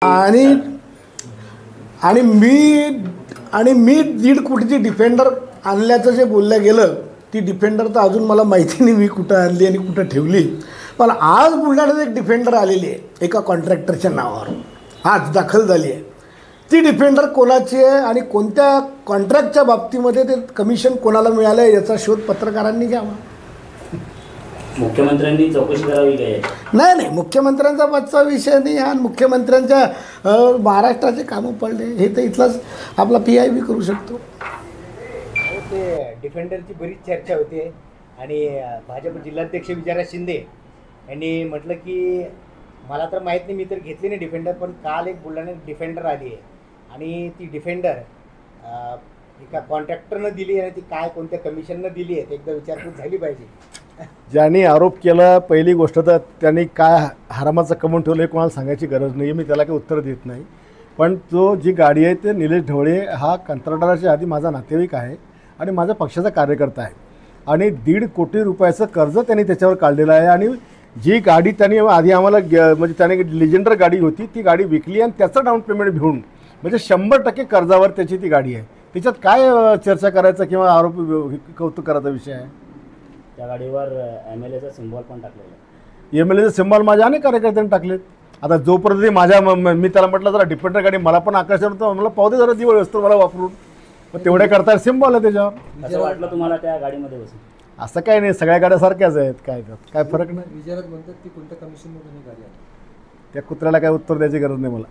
आणि आणि मी 1.5 कोटीची डिफेंडर आणल्याचं जे बोललं गेलं, ती डिफेंडर तर अजून मला माहिती नाही मी कुठं आणली आणि कुठं ठेवली. पण आज बुलढाण्यात एक डिफेंडर आलेली आहे एका कॉन्ट्रॅक्टरच्या नावावर, आज दाखल झाली आहे. ती डिफेंडर कोणाची आहे आणि कोणत्या कॉन्ट्रॅक्टच्या बाबतीमध्ये ते कमिशन कोणाला मिळालं आहे याचा शोध पत्रकारांनी घ्यावा. मुख्यमंत्र्यांनी चौकशी करावी काय? नाही, मुख्यमंत्र्यांचा पाचचा विषय नाही हा. मुख्यमंत्र्यांच्या महाराष्ट्राचे कामं पडले हे तर इथलाच आपला PIB करू शकतो. ते डिफेंडरची बरीच चर्चा होते आणि भाजप जिल्हाध्यक्ष विजयराज शिंदे यांनी म्हटलं की मला तर माहीत नाही, मी तर घेतली नाही डिफेंडर, पण काल एक बुलढाण्यात डिफेंडर आली आहे आणि ती डिफेंडर एका कॉन्ट्रॅक्टरनं दिली आणि ती काय कोणत्या कमिशननं दिली आहे ते एकदा विचारपूस झाली पाहिजे. ज्यांनी आरोप केला, पहिली गोष्ट तर त्यांनी काय हरामाचं कमवून ठेवलं हे कोणाला सांगायची गरज नाही, मी त्याला काही उत्तर देत नाही. पण तो जी गाडी आहे ते निलेश ढवळे हा कंत्राटदाराच्या आधी माझा नातेवाईक आहे आणि माझ्या पक्षाचा कार्यकर्ता आहे आणि 1.5 कोटी रुपयाचं कर्ज त्यांनी त्याच्यावर काढलेलं आहे. आणि जी गाडी त्यांनी आधी आम्हाला म्हणजे त्याने लेजेंडर गाडी होती ती गाडी विकली आणि त्याचं डाऊन पेमेंट घेऊन म्हणजे 100% कर्जावर त्याची ती गाडी आहे. त्याच्यात काय चर्चा करायचं किंवा आरोप कौतुक करायचा विषय आहे? त्या गाडीवर MLAचा सिम्बॉल पण टाकलेला आहे. MLAचा सिम्बॉल माझ्या अनेक कार्यकर्त्यांनी टाकलेत. आता जोपर्यंत ते माझ्या मी त्याला म्हटलं जरा डिफेंडर गाडी मला पण आकर्षण होतं, मला पाहू दे जरा दिवळ असतो मला वापरून, पण तेवढ्या करता सिम्बॉल आहे त्याच्यावर. असं वाटलं तुम्हाला त्या गाडीमध्ये बसून? असं काय नाही, सगळ्या गाड्या सारख्याच आहेत, काय फरक नाही. विजयराज म्हणतात की कोणत्या कमिशनमध्ये गाडी आहे? त्या कुत्र्याला काय उत्तर द्यायची गरज नाही मला.